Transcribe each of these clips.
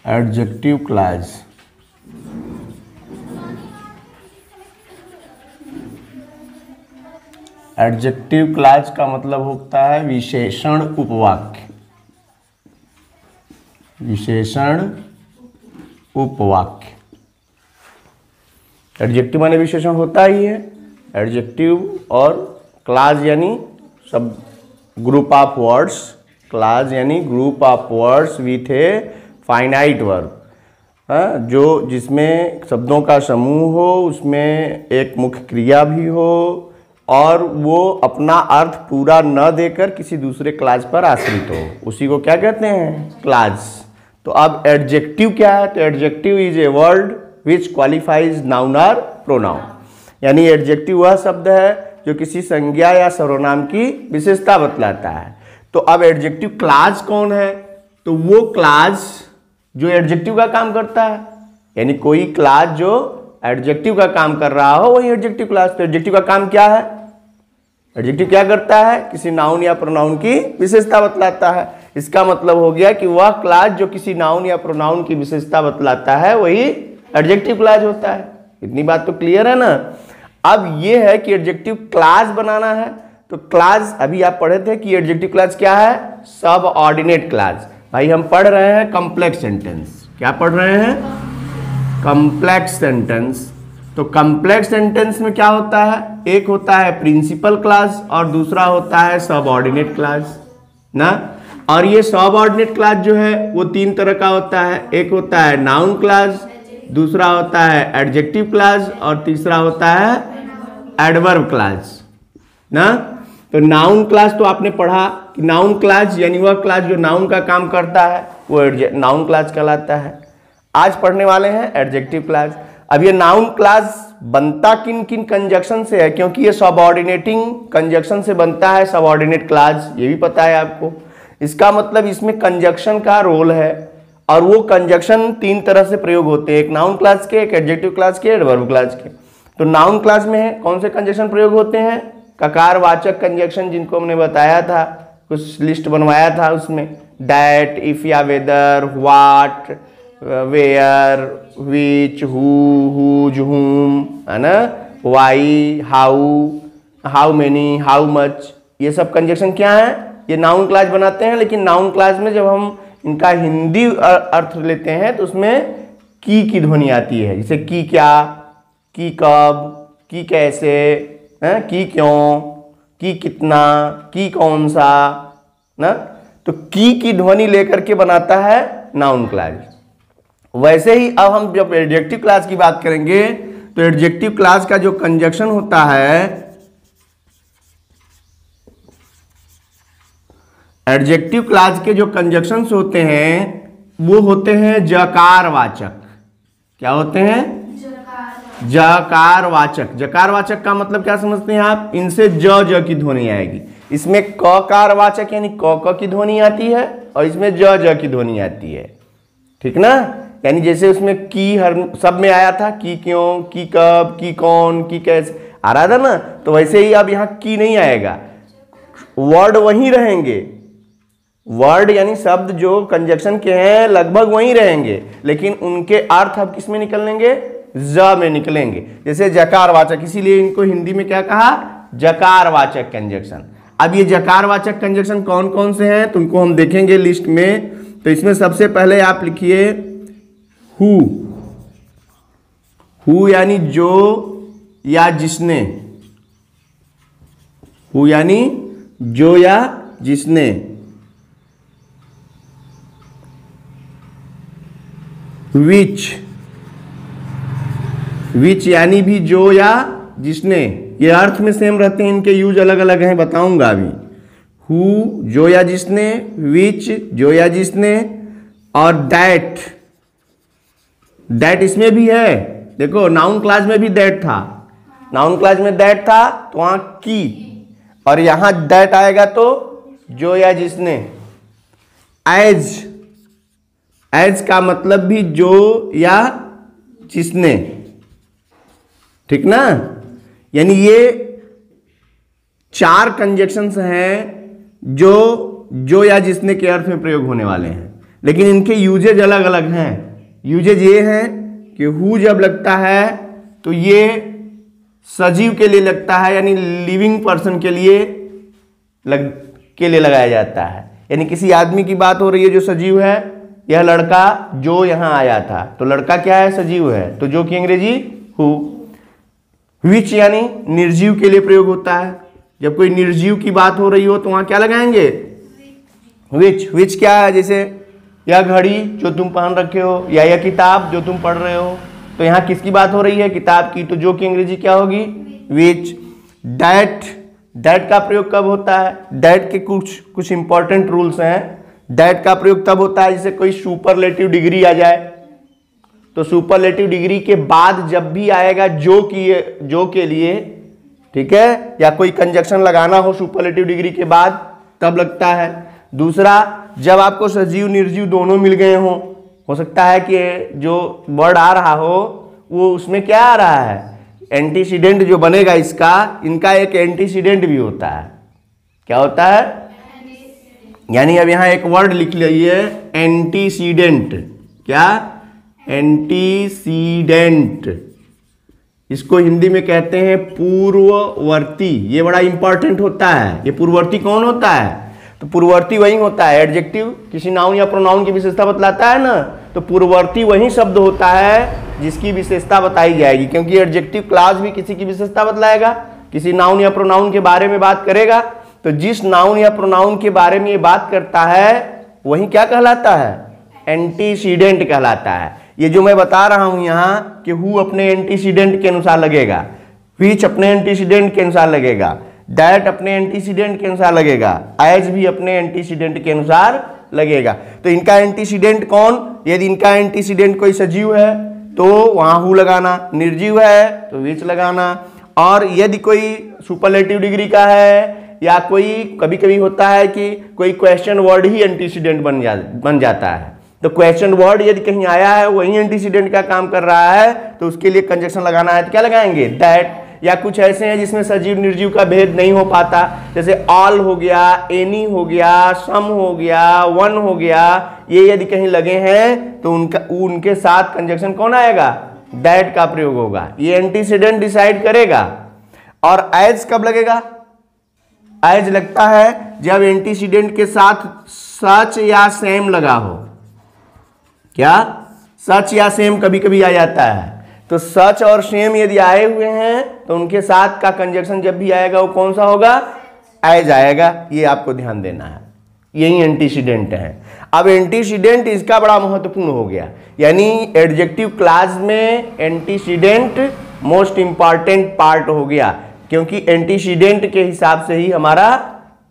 Adjective clause. Adjective clause का मतलब होता है विशेषण उपवाक्य। विशेषण उपवाक्य। एडजेक्टिव माने विशेषण होता ही है। एडजेक्टिव और क्लॉज यानी सब ग्रुप ऑफ वर्ड्स। क्लॉज यानी group of words with a finite verb, जो जिसमें शब्दों का समूह हो, उसमें एक मुख्य क्रिया भी हो और वो अपना अर्थ पूरा न देकर किसी दूसरे क्लॉज पर आश्रित हो, उसी को क्या कहते हैं? क्लॉज। तो अब एडजेक्टिव क्या है? तो adjective is a word which qualifies noun और प्रोनाउन। यानी एडजेक्टिव वह शब्द है जो किसी संज्ञा या सर्वनाम की विशेषता बतलाता है। तो अब एडजेक्टिव क्लॉज कौन है? तो वो क्लॉज जो एडजेक्टिव का काम करता है, यानी कोई क्लॉज जो एडजेक्टिव का काम कर रहा हो वही एडजेक्टिव क्लॉज। तो एडजेक्टिव का काम क्या है? एडजेक्टिव क्या करता है? किसी नाउन या प्रोनाउन की विशेषता बतलाता है। इसका मतलब हो गया कि वह क्लॉज जो किसी नाउन या प्रोनाउन की विशेषता बतलाता है वही एडजेक्टिव क्लॉज होता है। इतनी बात तो क्लियर है ना। अब ये है कि एडजेक्टिव क्लॉज बनाना है। तो क्लॉज अभी आप पढ़े थे कि एडजेक्टिव क्लॉज क्या है? Subordinate clause. भाई हम पढ़ रहे हैं कॉम्प्लेक्स सेंटेंस। क्या पढ़ रहे हैं? Complex sentence. तो कॉम्प्लेक्स सेंटेंस में क्या होता है? एक होता है प्रिंसिपल क्लॉज और दूसरा होता है सबऑर्डिनेट क्लॉज ना। और ये सबऑर्डिनेट क्लॉज जो है वो तीन तरह का होता है। एक होता है नाउन क्लॉज, दूसरा होता है एडजेक्टिव क्लॉज और तीसरा होता है एडवर्ब क्लॉज ना। तो नाउन क्लॉज तो आपने पढ़ा कि नाउन क्लॉज यानी वह क्लॉज जो नाउन का काम करता है वो नाउन क्लॉज कहलाता है। आज पढ़ने वाले हैं एडजेक्टिव क्लॉज। अब ये नाउन क्लॉज बनता किन किन कंजक्शन से है? क्योंकि ये सबऑर्डिनेटिंग कंजक्शन से बनता है सबऑर्डिनेट क्लॉज, ये भी पता है आपको। इसका मतलब इसमें कंजक्शन का रोल है और वो कंजक्शन तीन तरह से प्रयोग होते हैं, एक नाउन क्लॉज के, एक एडजेक्टिव क्लॉज के, एडवर्ब क्लॉज के। तो नाउन क्लॉज में कौन से कंजक्शन प्रयोग होते हैं? ककारवाचक कंजक्शन, जिनको हमने बताया था, कुछ लिस्ट बनवाया था उसमें, दैट, इफ या whether, what, where, which, whose, whom, है ना, why, how many, how much. ये सब कंजक्शन क्या है? ये नाउन क्लॉज बनाते हैं। लेकिन नाउन क्लॉज में जब हम इनका हिंदी अर्थ लेते हैं तो उसमें की ध्वनि आती है। जैसे की क्या, की कब, की कैसे, की क्यों, की कितना, की कौन सा ना। तो की ध्वनि लेकर के बनाता है नाउन क्लॉज। वैसे ही अब हम जब एडजेक्टिव क्लॉज की बात करेंगे तो एडजेक्टिव क्लॉज का जो कंजक्शन होता है, एडजेक्टिव क्लॉज के जो कंजक्शंस होते हैं वो होते हैं जकारवाचक। क्या होते हैं? जकारवाचक। जकारवाचक का मतलब क्या समझते हैं आप? इनसे ज की ध्वनि आएगी। इसमें ककारवाचक यानी क की ध्वनि आती है और इसमें ज की ध्वनि आती है। ठीक ना। यानी जैसे उसमें की हर सब में आया था, की क्यों, की कब, की कौन, की कैसे आ रहा था ना, तो वैसे ही अब यहाँ की नहीं आएगा, वर्ड वहीं रहेंगे। वर्ड यानी शब्द जो कंजक्शन के हैं लगभग वहीं रहेंगे, लेकिन उनके अर्थ अब किस में निकलेंगे? ज में निकलेंगे। जैसे जकारवाचक, इसीलिए इनको हिंदी में क्या कहा? जकारवाचक कंजक्शन। अब ये जकारवाचक कंजक्शन कौन कौन से हैं तो उनको हम देखेंगे लिस्ट में। तो इसमें सबसे पहले आप लिखिए हु यानी जो या जिसने। हु यानी जो या जिसने। विच यानी भी जो या जिसने। ये अर्थ में सेम रहते हैं, इनके यूज अलग अलग हैं, बताऊंगा अभी। हु जो या जिसने, विच जो या जिसने, और दैट इसमें भी है। देखो नाउन क्लॉज में भी दैट था, नाउन क्लॉज में दैट था तो वहां की, और यहां दैट आएगा तो जो या जिसने। एज का मतलब भी जो या जिसने। ठीक ना। यानी ये चार कंजक्शंस हैं जो या जिसने के अर्थ में प्रयोग होने वाले हैं। लेकिन इनके यूजेज अलग अलग हैं। यूजेज ये हैं कि हु जब लगता है तो ये सजीव के लिए लगता है, यानी लिविंग पर्सन के लिए लगाया जाता है। यानी किसी आदमी की बात हो रही है जो सजीव है, यह लड़का जो यहाँ आया था, तो लड़का क्या है, सजीव है, तो जो कि अंग्रेजी हु। विच यानी निर्जीव के लिए प्रयोग होता है। जब कोई निर्जीव की बात हो रही हो तो वहां क्या लगाएंगे, विच। विच क्या है, जैसे यह घड़ी जो तुम पहन रखे हो या यह किताब जो तुम पढ़ रहे हो, तो यहाँ किसकी बात हो रही है, किताब की, तो जो कि अंग्रेजी क्या होगी, विच। दैट, दैट का प्रयोग कब होता है, दैट के कुछ इंपॉर्टेंट रूल्स हैं। दैट का प्रयोग तब होता है जैसे कोई सुपरलेटिव डिग्री आ जाए, तो सुपरलेटिव डिग्री के बाद जब भी आएगा जो के लिए, ठीक है, या कोई कंजक्शन लगाना हो सुपरलेटिव डिग्री के बाद तब लगता है। दूसरा, जब आपको सजीव निर्जीव दोनों मिल गए हो सकता है कि जो वर्ड आ रहा हो वो उसमें क्या आ रहा है, एंटीसीडेंट जो बनेगा इनका एक एंटीसीडेंट भी होता है। क्या होता है, यानी अब यहां एक वर्ड लिख लीजिए, एंटीसीडेंट। क्या, एंटीसीडेंट, इसको हिंदी में कहते हैं पूर्ववर्ती। ये बड़ा इंपॉर्टेंट होता है। ये पूर्ववर्ती कौन होता है, तो पूर्ववर्ती वही होता है, एडजेक्टिव किसी नाउन या प्रोनाउन की विशेषता बतलाता है ना, तो पूर्ववर्ती वही शब्द होता है जिसकी विशेषता बताई जाएगी। क्योंकि एडजेक्टिव क्लास भी किसी की विशेषता बतलाएगा, किसी नाउन या प्रोनाउन के बारे में बात करेगा, तो जिस नाउन या प्रोनाउन के बारे में ये बात करता है वही क्या कहलाता है, एंटीसीडेंट कहलाता है। ये जो मैं बता रहा हूं यहाँ कि हु अपने एंटीसीडेंट के अनुसार लगेगा, विच अपने एंटीसीडेंट के अनुसार लगेगा, दैट अपने एंटीसीडेंट के अनुसार लगेगा, एज भी अपने एंटीसीडेंट के अनुसार लगेगा। तो इनका एंटीसीडेंट कौन, यदि इनका एंटीसीडेंट कोई सजीव है तो वहां हु लगाना, निर्जीव है तो विच लगाना, और यदि कोई सुपरलेटिव डिग्री का है या कोई कभी कभी होता है कि कोई क्वेश्चन वर्ड ही एंटीसीडेंट बन जाता है, तो क्वेश्चन वर्ड यदि कहीं आया है वही एंटीसीडेंट का काम कर रहा है, तो उसके लिए कंजक्शन लगाना है तो क्या लगाएंगे, दैट। या कुछ ऐसे हैं जिसमें सजीव निर्जीव का भेद नहीं हो पाता, जैसे ऑल हो गया, एनी हो गया, सम हो गया, वन हो गया, ये यदि कहीं लगे हैं तो उनके साथ कंजक्शन कौन आएगा, दैट का प्रयोग होगा। ये एंटीसीडेंट डिसाइड करेगा। और एज कब लगेगा, एज लगता है जब एंटीसीडेंट के साथ सच या सेम लगा हो। क्या, सच या सेम कभी कभी आ जाता है, तो सच और सेम यदि आए हुए हैं तो उनके साथ का कंजक्शन जब भी आएगा वो कौन सा होगा, एज आएगा। ये आपको ध्यान देना है, यही एंटीसीडेंट है। अब एंटीसीडेंट इसका बड़ा महत्वपूर्ण हो गया, यानी एडजेक्टिव क्लास में एंटीसीडेंट मोस्ट इंपॉर्टेंट पार्ट हो गया, क्योंकि एंटीसीडेंट के हिसाब से ही हमारा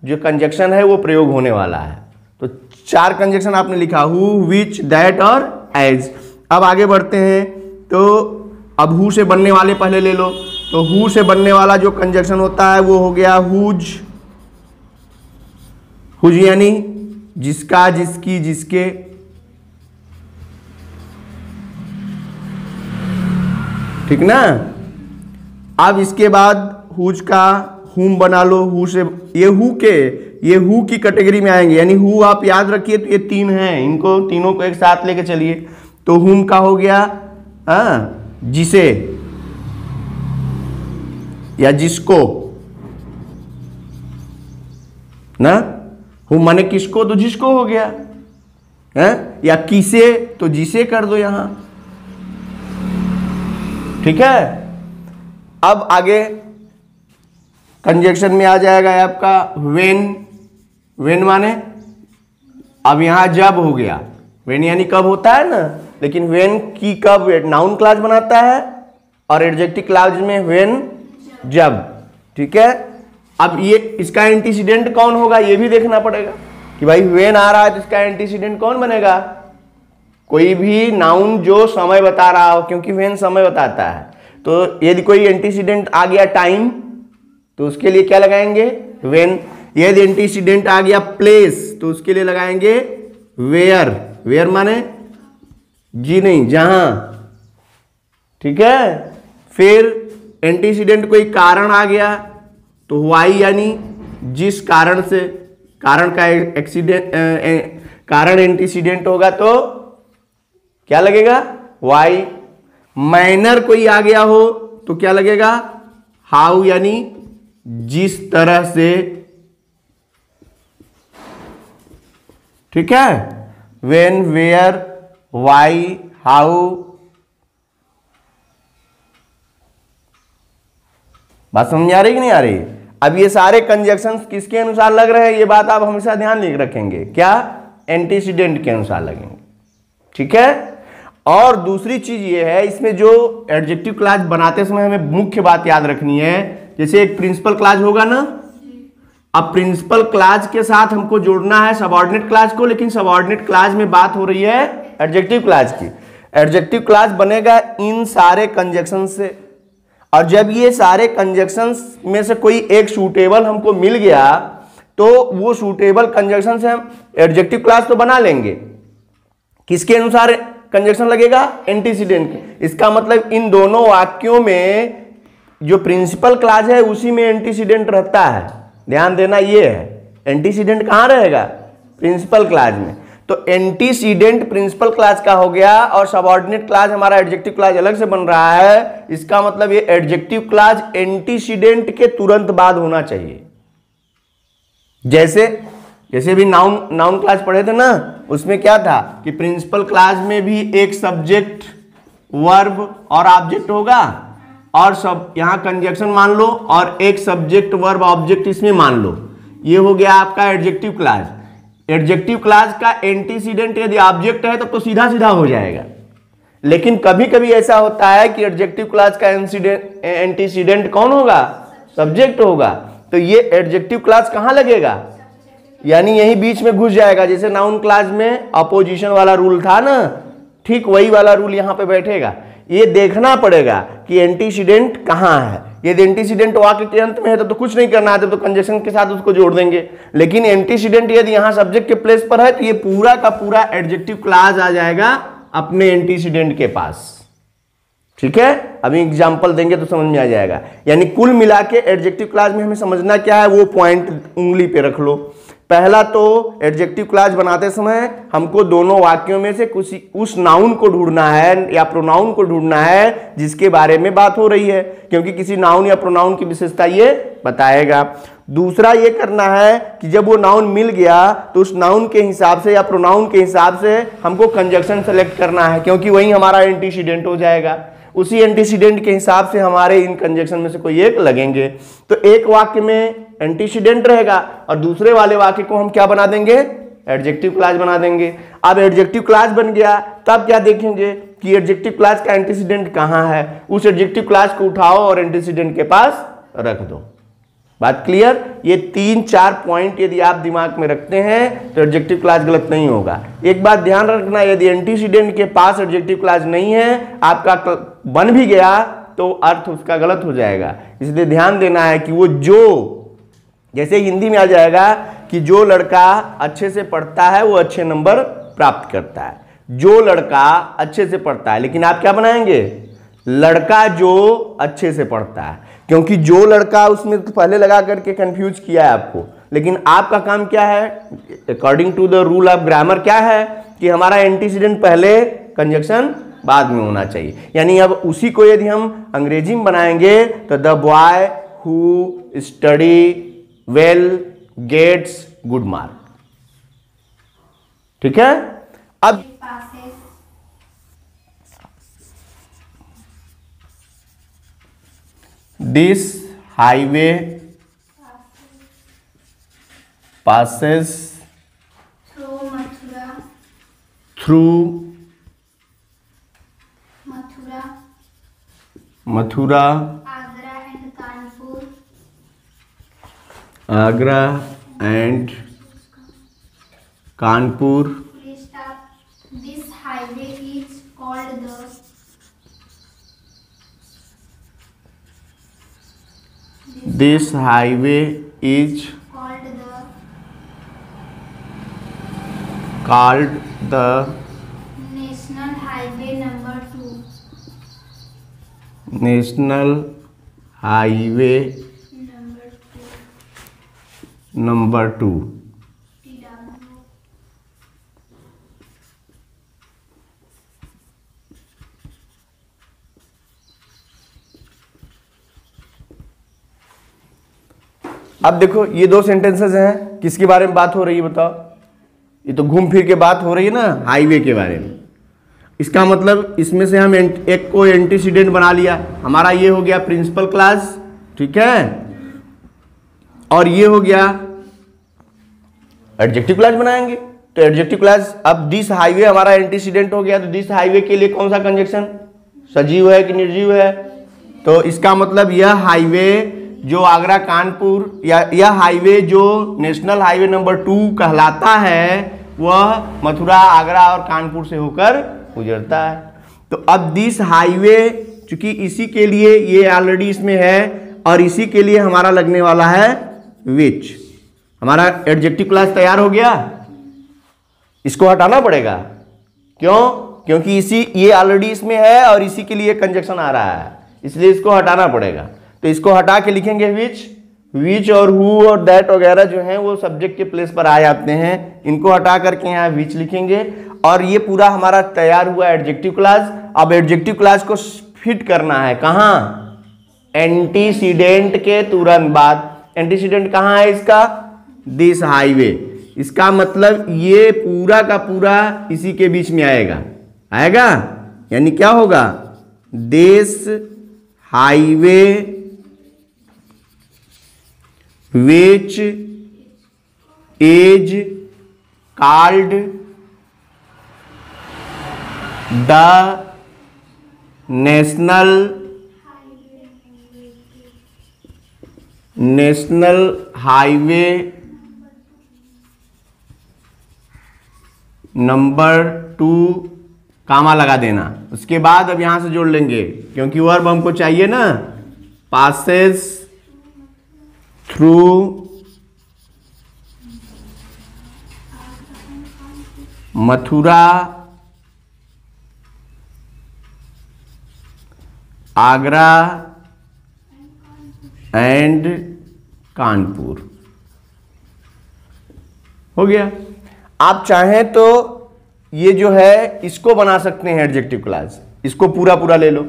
जो कंजक्शन है वो प्रयोग होने वाला है। तो 4 कंजक्शन आपने लिखा, हु, विच, दैट और एज। अब आगे बढ़ते हैं, तो अब हु से बनने वाले पहले ले लो, तो हु से बनने वाला जो कंजक्शन होता है वो हो गया हुज। हुज यानी जिसका, जिसकी, जिसके। ठीक ना। अब इसके बाद हुज का हुम बना लो, हु से, ये हु की कैटेगरी में आएंगे, यानी हु आप याद रखिए तो ये 3 हैं, इनको तीनों को एक साथ लेके चलिए। तो हुम का हो गया जिसे या जिसको ना, हुम माने किसको, तो जिसको हो गया है, या किसे तो जिसे कर दो यहां। ठीक है। अब आगे कंजक्शन में आ जाएगा आपका व्हेन। व्हेन माने अब यहां जब हो गया, व्हेन यानी कब होता है ना, लेकिन व्हेन की कब नाउन क्लास बनाता है और एडजेक्टिव क्लास में व्हेन जब। ठीक है। अब ये इसका एंटीसीडेंट कौन होगा ये भी देखना पड़ेगा कि भाई व्हेन आ रहा है तो इसका एंटीसीडेंट कौन बनेगा, कोई भी नाउन जो समय बता रहा हो, क्योंकि व्हेन समय बताता है। तो यदि कोई एंटीसीडेंट आ गया टाइम तो उसके लिए क्या लगाएंगे, व्हेन। यदि एंटीसीडेंट आ गया प्लेस तो उसके लिए लगाएंगे वेयर। वेयर माने जी नहीं, जहां। ठीक है। फिर एंटीसीडेंट कोई कारण आ गया तो वाई यानी जिस कारण से, कारण का कारण एंटीसीडेंट होगा तो क्या लगेगा? वाई। मैनर कोई आ गया हो तो क्या लगेगा? हाउ, यानी जिस तरह से, ठीक है। When, where, why, how. बात समझ आ रही कि नहीं आ रही? अब ये सारे कंजक्शंस किसके अनुसार लग रहे हैं, ये बात आप हमेशा ध्यान रखेंगे। क्या? एंटीसीडेंट के अनुसार लगेंगे, ठीक है। और दूसरी चीज ये है, इसमें जो एडजेक्टिव क्लॉज बनाते समय हमें मुख्य बात याद रखनी है, जैसे एक प्रिंसिपल क्लॉज होगा ना, अब प्रिंसिपल क्लॉज के साथ हमको जोड़ना है सबऑर्डिनेट क्लॉज को, लेकिन सबऑर्डिनेट क्लॉज में बात हो रही है एडजेक्टिव क्लॉज की। एडजेक्टिव क्लॉज बनेगा इन सारे कंजक्शन से, और जब ये सारे कंजक्शंस में से कोई एक सूटेबल हमको मिल गया तो वो सूटेबल कंजक्शन से हम एडजेक्टिव क्लॉज तो बना लेंगे। किसके अनुसार कंजक्शन लगेगा? एंटीसीडेंट के। इसका मतलब इन दोनों वाक्यों में जो प्रिंसिपल क्लॉज है उसी में एंटीसीडेंट रहता है। ध्यान देना, ये है एंटीसीडेंट कहां रहेगा? प्रिंसिपल क्लॉज में। तो एंटीसीडेंट प्रिंसिपल क्लॉज का हो गया और सबऑर्डिनेट क्लॉज हमारा एडजेक्टिव क्लॉज अलग से बन रहा है। इसका मतलब ये एडजेक्टिव क्लॉज एंटीसीडेंट के तुरंत बाद होना चाहिए। जैसे भी नाउन क्लॉज पढ़े थे ना, उसमें क्या था कि प्रिंसिपल क्लॉज में भी एक सब्जेक्ट, वर्ब और ऑब्जेक्ट होगा, और सब यहां कंजक्शन मान लो, और एक सब्जेक्ट, वर्ब, ऑब्जेक्ट इसमें मान लो। ये हो गया आपका एडजेक्टिव क्लॉज। एडजेक्टिव क्लॉज का एंटीसीडेंट यदि ऑब्जेक्ट है तो सीधा सीधा हो जाएगा। लेकिन कभी कभी ऐसा होता है कि एडजेक्टिव क्लॉज का एंटीसीडेंट कौन होगा? सब्जेक्ट होगा। तो ये एडजेक्टिव क्लॉज कहां लगेगा? यानी यही बीच में घुस जाएगा। जैसे नाउन क्लॉज में अपोजिशन वाला रूल था ना, ठीक वही वाला रूल यहां पे बैठेगा। ये देखना पड़ेगा कि एंटीसीडेंट कहां है। यदि एंटीसीडेंट वाक्य के अंत में है तो कुछ नहीं करना है, तो कंजक्शन के साथ उसको जोड़ देंगे। लेकिन एंटीसीडेंट यदि यहां सब्जेक्ट के प्लेस पर है तो ये पूरा का पूरा एडजेक्टिव क्लॉज आ जाएगा अपने एंटीसीडेंट के पास, ठीक है। अभी एग्जांपल देंगे तो समझ में आ जाएगा। यानी कुल मिला के एडजेक्टिव क्लॉज में हमें समझना क्या है, वो पॉइंट उंगली पे रख लो। पहला तो एडजेक्टिव क्लॉज बनाते समय हमको दोनों वाक्यों में से कुछ उस नाउन को ढूंढना है या प्रोनाउन को ढूंढना है जिसके बारे में बात हो रही है, क्योंकि किसी नाउन या प्रोनाउन की विशेषता ये बताएगा। दूसरा ये करना है कि जब वो नाउन मिल गया तो उस नाउन के हिसाब से या प्रोनाउन के हिसाब से हमको कंजक्शन सेलेक्ट करना है, क्योंकि वही हमारा एंटीसीडेंट हो जाएगा। उसी एंटीसीडेंट के हिसाब से हमारे इन कंजक्शन में से कोई एक लगेंगे। तो एक वाक्य में एंटीसीडेंट रहेगा और दूसरे वाले वाक्य को हम क्या बना देंगे? एडजेक्टिव क्लॉज बना देंगे। अब एडजेक्टिव क्लॉज बन गया, तब क्या देखेंगे कि एडजेक्टिव क्लॉज का एंटीसीडेंट कहां है। उस एडजेक्टिव क्लॉज को उठाओ और एंटीसीडेंट के पास रख दो। बात क्लियर? ये 3-4 पॉइंट यदि आप दिमाग में रखते हैं तो एडजेक्टिव क्लॉज गलत नहीं होगा। एक बात ध्यान रखना, यदि एंटीसीडेंट के पास एडजेक्टिव क्लॉज नहीं है, आपका बन भी गया तो अर्थ उसका गलत हो जाएगा। इसलिए ध्यान देना है कि वो जो, जैसे हिंदी में आ जाएगा कि जो लड़का अच्छे से पढ़ता है वो अच्छे नंबर प्राप्त करता है। जो लड़का अच्छे से पढ़ता है, लेकिन आप क्या बनाएंगे? लड़का जो अच्छे से पढ़ता है, क्योंकि जो लड़का उसमें तो पहले लगा करके कंफ्यूज किया है आपको। लेकिन आपका काम क्या है? According to the rule of grammar क्या है कि हमारा एंटीसीडेंट पहले, कंजक्शन बाद में होना चाहिए। यानी अब उसी को यदि हम अंग्रेजी में बनाएंगे तो the boy who study well gets good mark, ठीक है। अब this highway passes through Mathura, Agra and Kanpur. This highway is called the This highway is called the National Highway number 2. National Highway number 2. अब देखो ये दो sentences हैं, किसके बारे में बात हो रही है बताओ? ये तो घूम फिर के बात हो रही है ना, हाईवे के बारे में। इसका मतलब इसमें से हम एक को एंटीसीडेंट बना लिया, हमारा ये हो गया प्रिंसिपल क्लास, ठीक है, और ये हो गया एडजेक्टिव क्लास बनाएंगे। तो एडजेक्टिव क्लास, अब दिस हाईवे हमारा एंटीसीडेंट हो गया, तो दिस हाईवे के लिए कौन सा कंजक्शन, सजीव है कि निर्जीव है? तो इसका मतलब यह हाईवे जो आगरा कानपुर या यह हाईवे जो नेशनल हाईवे नंबर 2 कहलाता है, वह मथुरा, आगरा और कानपुर से होकर गुजरता है। तो अब दिस हाईवे, चूंकि इसी के लिए ये ऑलरेडी इसमें है और इसी के लिए हमारा लगने वाला है विच। हमारा एडजेक्टिव क्लास तैयार हो गया, इसको हटाना पड़ेगा। क्यों? क्योंकि ये ऑलरेडी इसमें है और इसी के लिए कंजक्शन आ रहा है, इसलिए इसको हटाना पड़ेगा। तो इसको हटा के लिखेंगे विच और हु और दैट वगैरह जो है वो सब्जेक्ट के प्लेस पर आ जाते हैं, इनको हटा करके यहाँ विच लिखेंगे और ये पूरा हमारा तैयार हुआ एडजेक्टिव क्लास। अब एडजेक्टिव क्लास को फिट करना है कहाँ? एंटीसीडेंट के तुरंत बाद। एंटीसीडेंट कहाँ है इसका? This highway. इसका मतलब ये पूरा का पूरा इसी के बीच में आएगा, यानी क्या होगा? This highway which is called the national highway number 2, कामा लगा देना। उसके बाद अब यहां से जोड़ लेंगे, क्योंकि वर्ब हमको चाहिए ना, passes through Mathura, Agra and Kanpur. हो गया। आप चाहें तो ये जो है इसको बना सकते हैं एडजेक्टिव क्लास, इसको पूरा पूरा ले लो,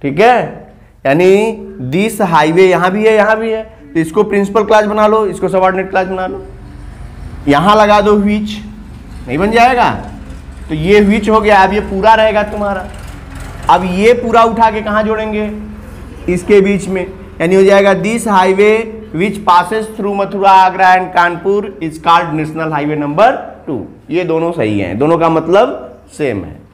ठीक है। यानी दिस हाईवे यहां भी है, यहां भी है, तो इसको प्रिंसिपल क्लास बना लो, इसको सबऑर्डिनेट क्लास बना लो। यहां लगा दो व्हिच, नहीं बन जाएगा? तो ये व्हिच हो गया, अब ये पूरा रहेगा तुम्हारा। अब ये पूरा उठा के कहां जोड़ेंगे? इसके बीच में, यानी हो जाएगा this highway which passes through Mathura, Agra and Kanpur is called national highway number 2। ये दोनों सही हैं, दोनों का मतलब सेम है।